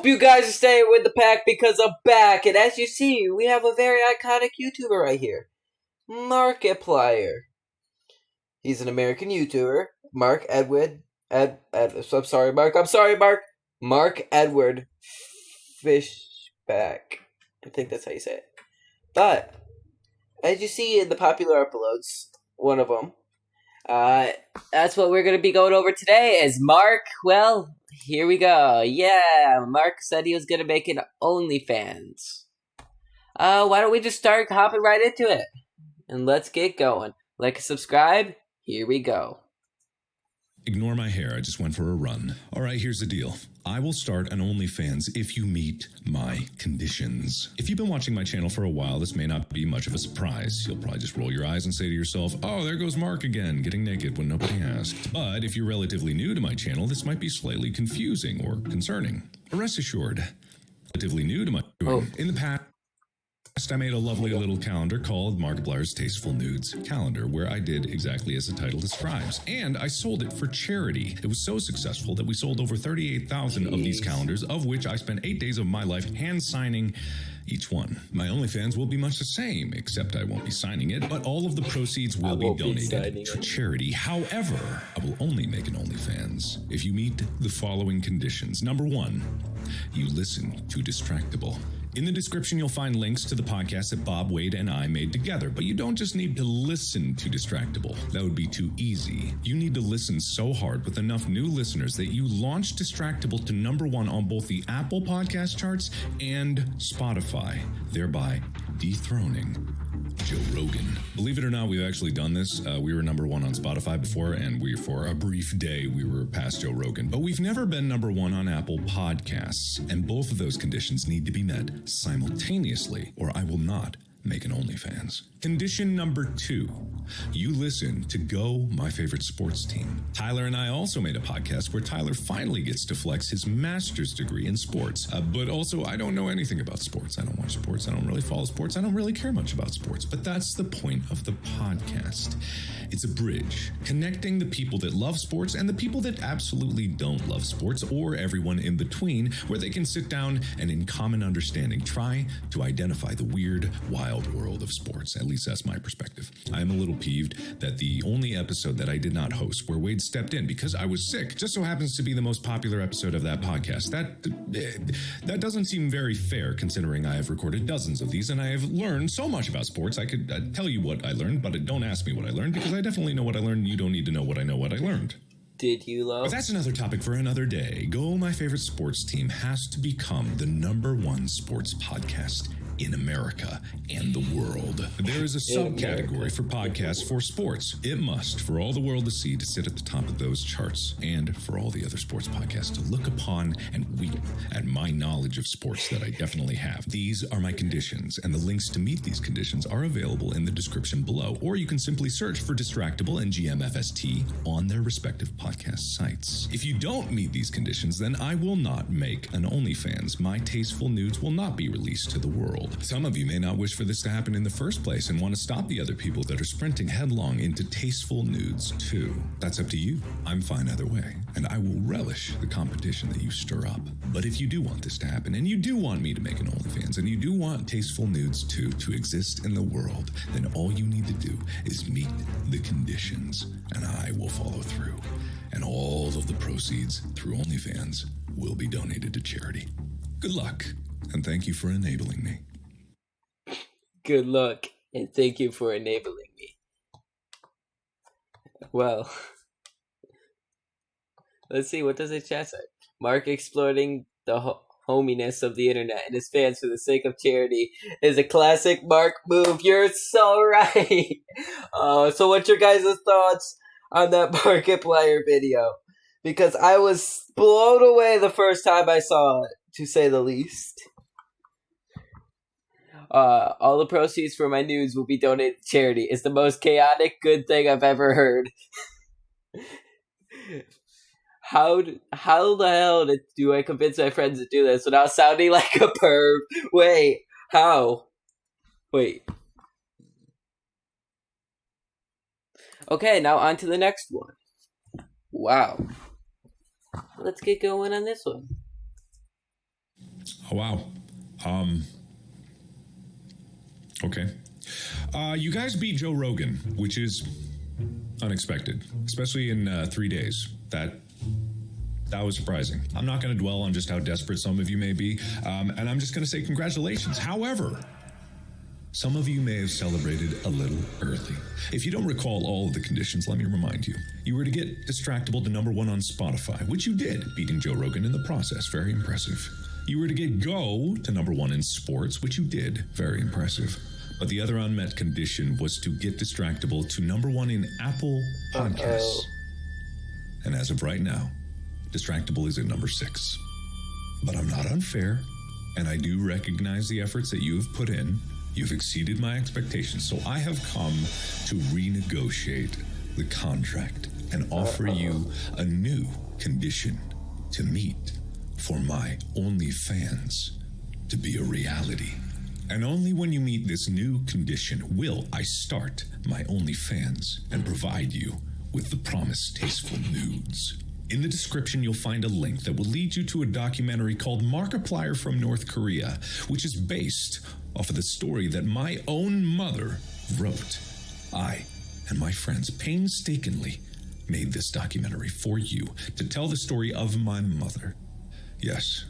you guys are staying with the pack because I'm back. And as you see, we have a very iconic YouTuber right here. Markiplier. He's an American YouTuber. Mark Edward. I'm sorry, Mark. Mark Edward Fishback. I think that's how you say it. But, as you see in the popular uploads, one of them, that's what we're going to be going over today is Mark. Well, here we go. Yeah, Mark said he was going to make an OnlyFans. Why don't we just start hopping right into it? And let's get going. Like and subscribe. Here we go. Ignore my hair, I just went for a run. Alright, here's the deal. I will start an OnlyFans if you meet my conditions. If you've been watching my channel for a while, this may not be much of a surprise. You'll probably just roll your eyes and say to yourself, oh, there goes Mark again, getting naked when nobody asked. But if you're relatively new to my channel, this might be slightly confusing or concerning. But rest assured, relatively new to my in the past, I made a lovely little calendar called Markiplier's Tasteful Nudes Calendar, where I did exactly as the title describes. And I sold it for charity. It was so successful that we sold over 38,000 of these calendars, of which I spent 8 days of my life hand-signing each one. My OnlyFans will be much the same, except I won't be signing it, but all of the proceeds will be donated to charity. However, I will only make an OnlyFans if you meet the following conditions. Number 1, you listen to Distractable. In the description, you'll find links to the podcast that Bob, Wade, and I made together, but you don't just need to listen to Distractable. That would be too easy. You need to listen so hard with enough new listeners that you launch Distractable to number 1 on both the Apple podcast charts and Spotify, thereby dethroning Joe Rogan. Believe it or not, we've actually done this. We were number 1 on Spotify before, and for a brief day, we were past Joe Rogan. But we've never been number 1 on Apple Podcasts, and both of those conditions need to be met simultaneously, or I will not make an OnlyFans. Condition number 2, you listen to Go, my favorite sports team. Tyler and I also made a podcast where Tyler finally gets to flex his master's degree in sports. But also, I don't know anything about sports. I don't watch sports. I don't really follow sports. I don't really care much about sports. But that's the point of the podcast. It's a bridge connecting the people that love sports and the people that absolutely don't love sports, or everyone in between, where they can sit down and in common understanding try to identify the weird, wild world of sports. At least that's my perspective. I am a little peeved that the only episode that I did not host, where Wade stepped in because I was sick, just so happens to be the most popular episode of that podcast. That doesn't seem very fair, considering I have recorded dozens of these and I have learned so much about sports. I could tell you what I learned, but don't ask me what I learned, because I definitely know what I learned. You don't need to know what I learned. Did you love? But that's another topic for another day. Go, my favorite sports team, has to become the number 1 sports podcast in America and the world. There is a subcategory for podcasts for sports. It must, for all the world to see, to sit at the top of those charts, and for all the other sports podcasts to look upon and weep at my knowledge of sports that I definitely have. These are my conditions, and the links to meet these conditions are available in the description below, or you can simply search for Distractable and GMFST on their respective podcast sites. If you don't meet these conditions, then I will not make an OnlyFans. My tasteful nudes will not be released to the world. Some of you may not wish for this to happen in the first place and want to stop the other people that are sprinting headlong into tasteful nudes too. That's up to you. I'm fine either way, and I will relish the competition that you stir up. But if you do want this to happen, and you do want me to make an OnlyFans, and you do want tasteful nudes too to exist in the world, then all you need to do is meet the conditions, and I will follow through. And all of the proceeds through OnlyFans will be donated to charity. Good luck, and thank you for enabling me. Good luck, and thank you for enabling me. Well, let's see, what does the chat say? Mark exploiting the hominess of the internet and his fans for the sake of charity is a classic Mark move. You're so right. So what's your guys' thoughts on that Markiplier video? Because I was blown away the first time I saw it, to say the least. All the proceeds for my nudes will be donated to charity. It's the most chaotic good thing I've ever heard. How the hell do I convince my friends to do this without sounding like a perv? Wait, how? Wait. Okay, now on to the next one. Wow. Let's get going on this one. Wow. Okay. You guys beat Joe Rogan, which is unexpected, especially in 3 days. That was surprising. I'm not going to dwell on just how desperate some of you may be, and I'm just going to say congratulations. However, some of you may have celebrated a little early. If you don't recall all of the conditions, let me remind you. You were to get Distractable to #1 on Spotify, which you did, beating Joe Rogan in the process. Very impressive. You were to get Go to #1 in sports, which you did. Very impressive. But the other unmet condition was to get Distractable to #1 in Apple Podcasts. And as of right now, Distractable is at #6. But I'm not unfair, and I do recognize the efforts that you have put in. You've exceeded my expectations, so I have come to renegotiate the contract and offer you a new condition to meet for my OnlyFans to be a reality. And only when you meet this new condition will I start my OnlyFans and provide you with the promised tasteful nudes. In the description, you'll find a link that will lead you to a documentary called Markiplier from North Korea, which is based off of the story that my own mother wrote. I and my friends painstakingly made this documentary for you to tell the story of my mother. Yes,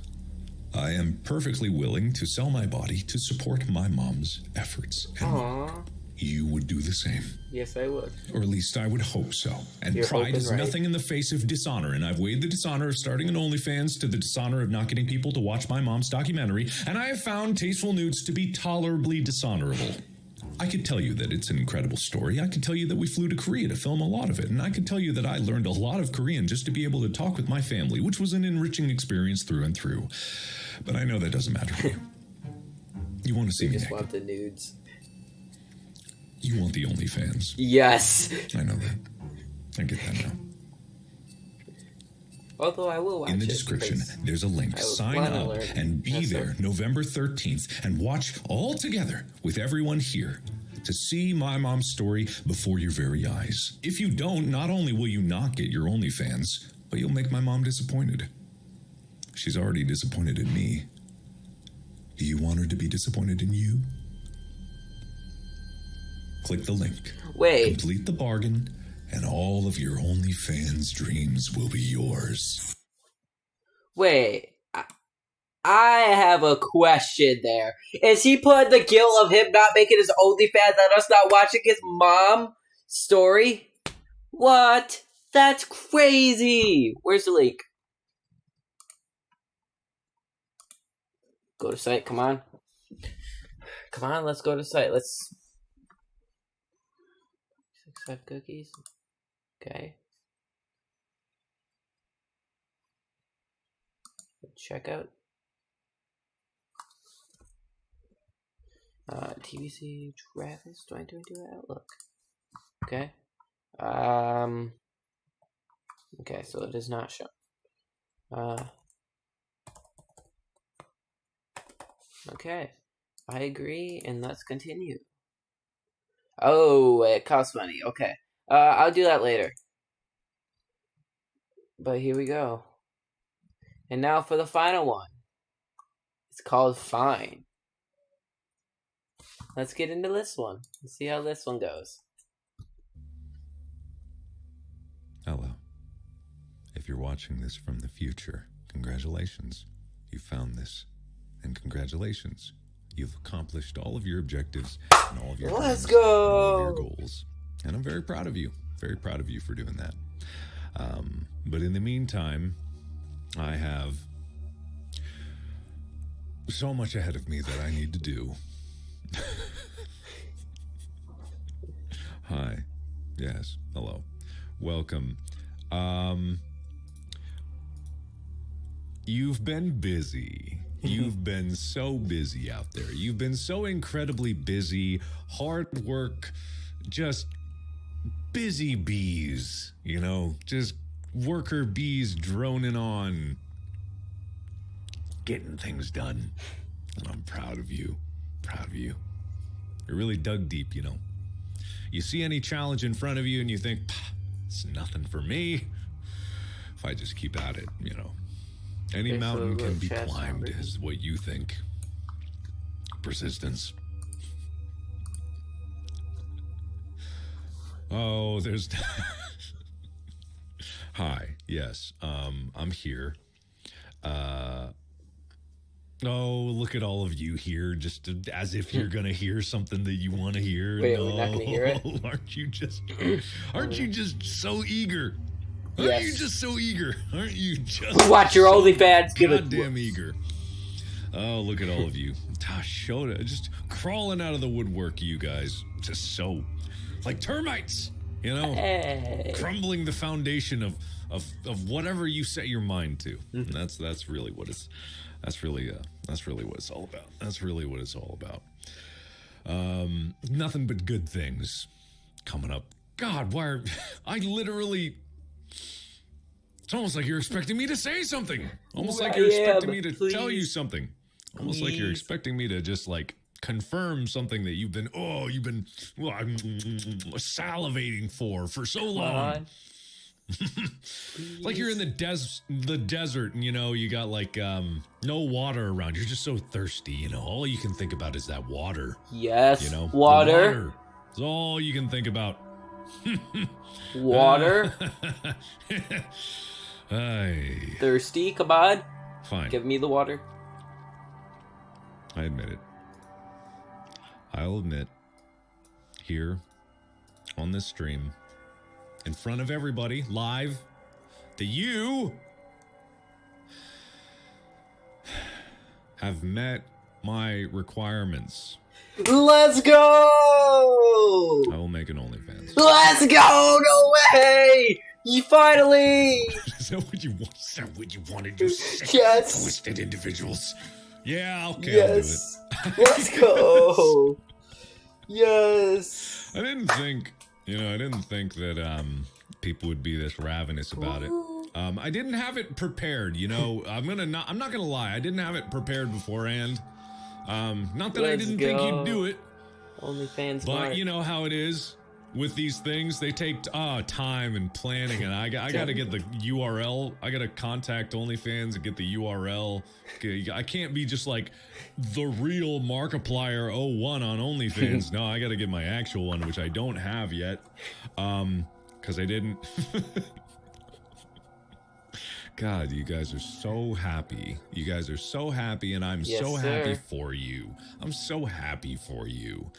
I am perfectly willing to sell my body to support my mom's efforts. And Aww. you would do the same. Yes, I would. Or at least I would hope so. And You're pride is right. nothing in the face of dishonor. And I've weighed the dishonor of starting an OnlyFans to the dishonor of not getting people to watch my mom's documentary. And I have found tasteful nudes to be tolerably dishonorable. I could tell you that it's an incredible story. I could tell you that we flew to Korea to film a lot of it. And I could tell you that I learned a lot of Korean just to be able to talk with my family, which was an enriching experience through and through. But I know that doesn't matter to you. You want to see You me just naked. want the nudes. You want the OnlyFans. Yes. I know that. I get that now. Although I will watch it. In the description, there's a link. Sign up and be there November 13th and watch all together with everyone here to see my mom's story before your very eyes. If you don't, not only will you not get your OnlyFans, but you'll make my mom disappointed. She's already disappointed in me. Do you want her to be disappointed in you? Click the link. Wait. Complete the bargain, and all of your OnlyFans dreams will be yours. Wait. I have a question there. Is he putting the guilt of him not making his OnlyFans and us not watching his mom story? What? That's crazy. Where's the link? Go to site. Come on. Come on, let's go to site. Let's... 6 cookies. Okay. Checkout. TVC Travis 2022 Outlook. Okay. Okay, so it is not shown. Okay. I agree, and let's continue. Oh, it costs money. Okay. I'll do that later. But here we go. And now for the final one. It's called Fine. Let's get into this one and see how this one goes. Hello. If you're watching this from the future, congratulations. You found this. And congratulations. You've accomplished all of your objectives and all of your Let's dreams, go. all of your goals. And I'm very proud of you. Very proud of you for doing that. But in the meantime, I have so much ahead of me that I need to do. Hi. Yes. Hello. Welcome. You've been busy. You've been so busy out there. You've been so incredibly busy. Hard work. Just busy bees. You know, just worker bees droning on. Getting things done. And I'm proud of you. Proud of you. You're really dug deep, you know. You see any challenge in front of you and you think, it's nothing for me. If I just keep at it, you know. Any There's a mountain little can be chest climbed, number. is what you think. Persistence. Oh, there's... Hi, yes, I'm here. Oh, look at all of you here, just as if you're gonna hear something that you want to hear. Wait, no, we're not gonna hear it? aren't you just so eager? Yes. Aren't you just so eager? Aren't you just Watch your so OnlyFans. goddamn eager? Oh, look at all of you. Tashoda, just crawling out of the woodwork, you guys. Just so, like termites, you know? Hey. Crumbling the foundation of whatever you set your mind to. And that's really what it's what it's all about. That's really what it's all about. Nothing but good things coming up. God, I literally, it's almost like you're expecting me to say something. Almost like you're expecting me to tell you something. Almost like you're expecting me to just like confirm something that you've been salivating for so long. Like you're in the desert and, you know, you got like no water around. You're just so thirsty, you know. All you can think about is that water. Yes, you know, water. It's all you can think about. Water. Ay. Thirsty, come on. Fine. Give me the water. I admit it. I'll admit, here on this stream, in front of everybody, live, that you have met my requirements. Let's go! I will make an OnlyFans. Let's go! No way! You finally! Is that what you want? Is that what you want to do? Yes. Twisted individuals. Yeah, okay, Yes. I'll do it. Let's go! Yes. I didn't think that people would be this ravenous about it. I didn't have it prepared, you know. I'm not gonna lie, I didn't have it prepared beforehand. Not that I didn't think you'd do it. OnlyFans, but Mark. you know how it is with these things. They take time and planning, and I gotta get the URL. I gotta contact OnlyFans and get the URL. I can't be just like the real Markiplier 01 on OnlyFans. No, I gotta get my actual one, which I don't have yet, because I didn't. God, you guys are so happy. You guys are so happy, and I'm so happy for you. I'm so happy for you.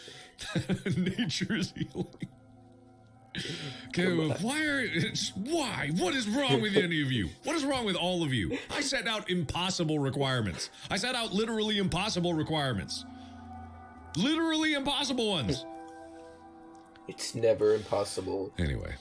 Nature is healing. Okay, why? What is wrong with any of you? What is wrong with all of you? I set out impossible requirements. I set out literally impossible requirements. Literally impossible ones. It's never impossible. Anyway.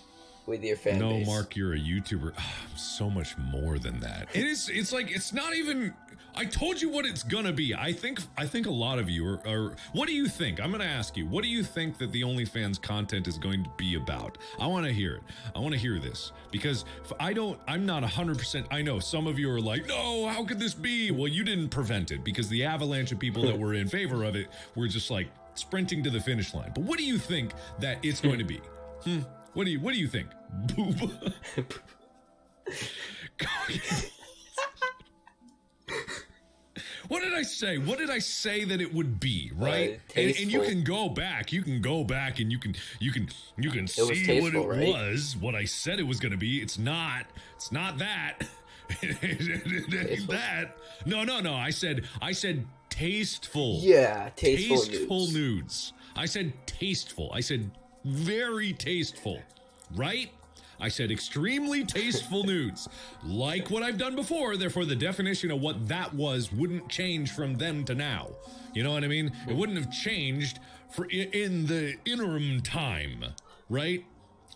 With your fan base. No, Mark, you're a YouTuber. I'm so much more than that. It's like, it's not even, I told you what it's gonna be. I think a lot of you are, what do you think? I'm gonna ask you, what do you think that the OnlyFans content is going to be about? I wanna hear it. I wanna hear this. Because I'm not 100%, I know some of you are like, no, how could this be? Well, you didn't prevent it because the avalanche of people that were in favor of it were just like sprinting to the finish line. But what do you think that it's going to be? What do you think? Boob. What did I say? What did I say that it would be, right? And you can go back. You can go back and you can see what it was. What I said it was going to be. It's not that. It ain't that. No. I said tasteful. Yeah, tasteful nudes. I said tasteful. I said very tasteful, right? I said extremely tasteful nudes, like what I've done before. Therefore, the definition of what that was wouldn't change from then to now. You know what I mean? It wouldn't have changed in the interim time, right?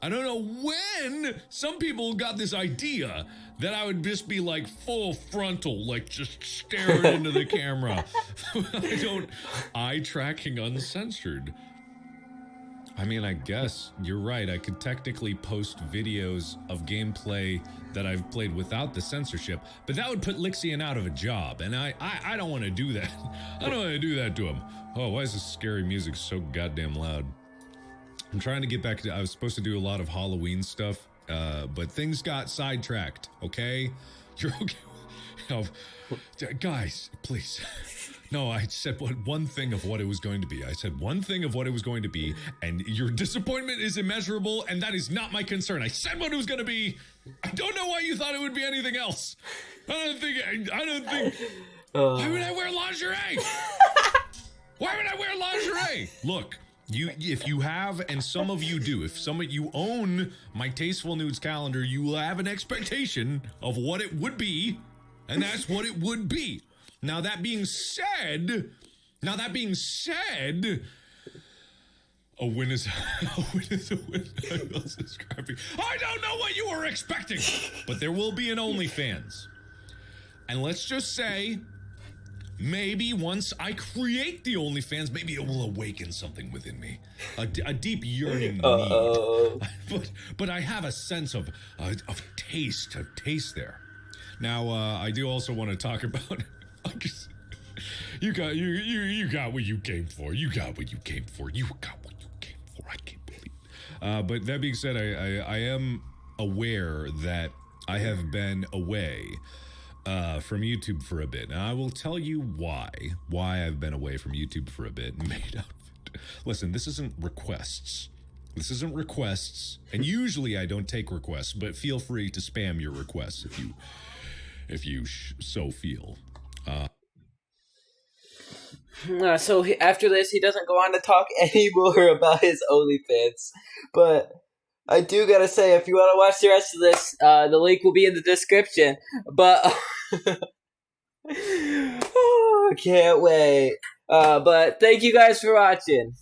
I don't know when some people got this idea that I would just be like full frontal, like just staring into the camera. Eye tracking uncensored. I mean, I guess you're right. I could technically post videos of gameplay that I've played without the censorship, but that would put Lixian out of a job, and I don't want to do that. I don't want to do that to him. Oh, why is this scary music so goddamn loud? I'm trying to get back to, I was supposed to do a lot of Halloween stuff, but things got sidetracked, okay? You're okay? No, guys, please. No, I said one thing of what it was going to be. I said one thing of what it was going to be, and your disappointment is immeasurable, and that is not my concern. I said what it was going to be. I don't know why you thought it would be anything else. I don't think. Why would I wear lingerie? Why would I wear lingerie? Look, if you have, and some of you do, if some of you own my Tasteful Nudes calendar, you will have an expectation of what it would be, and that's what it would be. Now that being said, a win is a win. I don't know what you were expecting, but there will be an OnlyFans. And let's just say, maybe once I create the OnlyFans, maybe it will awaken something within me, a deep yearning need. But I have a sense of taste there. Now I do also want to talk about. You got what you came for. You got what you came for. I can't believe. But that being said, I am aware that I have been away from YouTube for a bit. Now I will tell you why I've been away from YouTube for a bit. Listen, this isn't requests. And usually I don't take requests, but feel free to spam your requests if you so feel. So after this, he doesn't go on to talk anymore about his OnlyFans. But I do gotta say, if you want to watch the rest of this, the link will be in the description. But can't wait. But thank you guys for watching.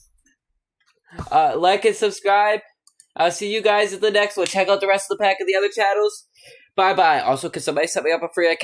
Like and subscribe. I'll see you guys at the next one. Check out the rest of the pack of the other channels. Bye-bye. Also, can somebody set me up a free account?